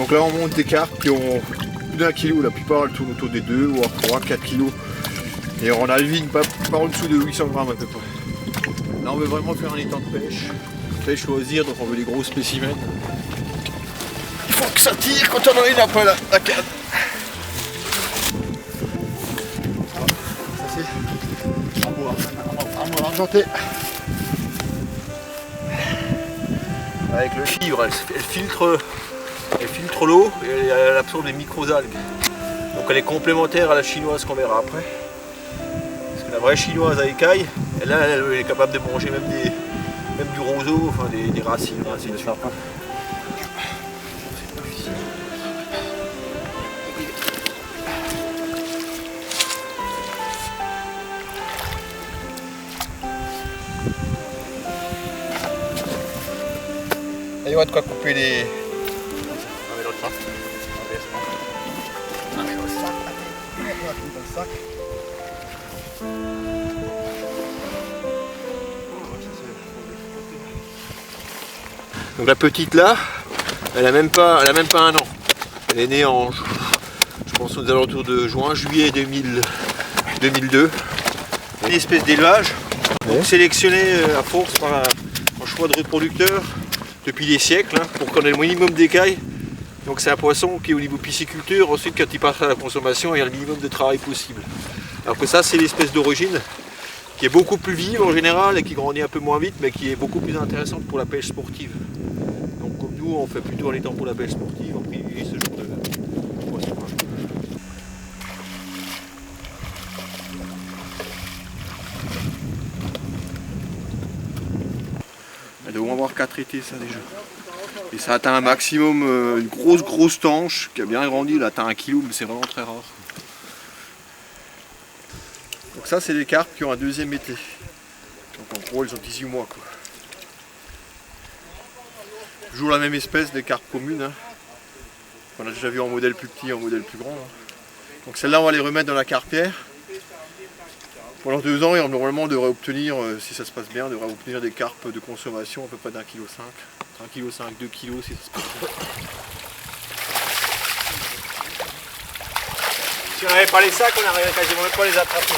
Donc là on monte des carpes qui ont plus d'1 kilo, la plupart elles tournent autour des 2 ou 3-4 kilos. Et on a le vide pas en dessous de 800 grammes à peu près. Là on veut vraiment faire un étang de pêche loisir, donc on veut des gros spécimens. Il faut que ça tire quand on enlève un peu la canne. Ça c'est armoire argentée. Avec le fibre, elle filtre l'eau et elle absorbe les micro-algues. Donc elle est complémentaire à la chinoise qu'on verra après. Parce que la vraie chinoise à écailles, elle est capable de manger même du roseau, enfin des racines, ainsi de suite. Il y aura de quoi couper les... On met l'autre sac. On met le sac. Donc la petite là, elle a même pas 1 an. Elle est née en, je pense aux alentours de juillet 2002. Une espèce d'élevage, donc sélectionnée à force par un choix de reproducteur depuis des siècles, hein, pour qu'on ait le minimum d'écailles. Donc c'est un poisson qui est au niveau pisciculture, ensuite quand il passe à la consommation, il y a le minimum de travail possible. Alors que ça c'est l'espèce d'origine qui est beaucoup plus vive en général et qui grandit un peu moins vite, mais qui est beaucoup plus intéressante pour la pêche sportive. Donc comme nous on fait plutôt un étang pour la pêche sportive, on privilégie ce genre de poisson. Elle doit avoir 4 étés ça déjà. Et ça atteint un maximum, une grosse tanche qui a bien grandi, elle atteint 1 kg, mais c'est vraiment très rare. Donc ça c'est des carpes qui ont un 2e été. Donc en gros elles ont 18 mois quoi. Toujours la même espèce des carpes communes. Hein. On a déjà vu en modèle plus petit et en modèle plus grand. Hein. Donc celles-là on va les remettre dans la carpière. Pendant 2 ans et normalement on devrait obtenir, si ça se passe bien, on devrait obtenir des carpes de consommation à peu près d'1,5 kg. 1,5 kg, 2 kg si ça se passe bien. Si on n'avait pas les sacs, on n'arrivait quasiment même pas à les attraper.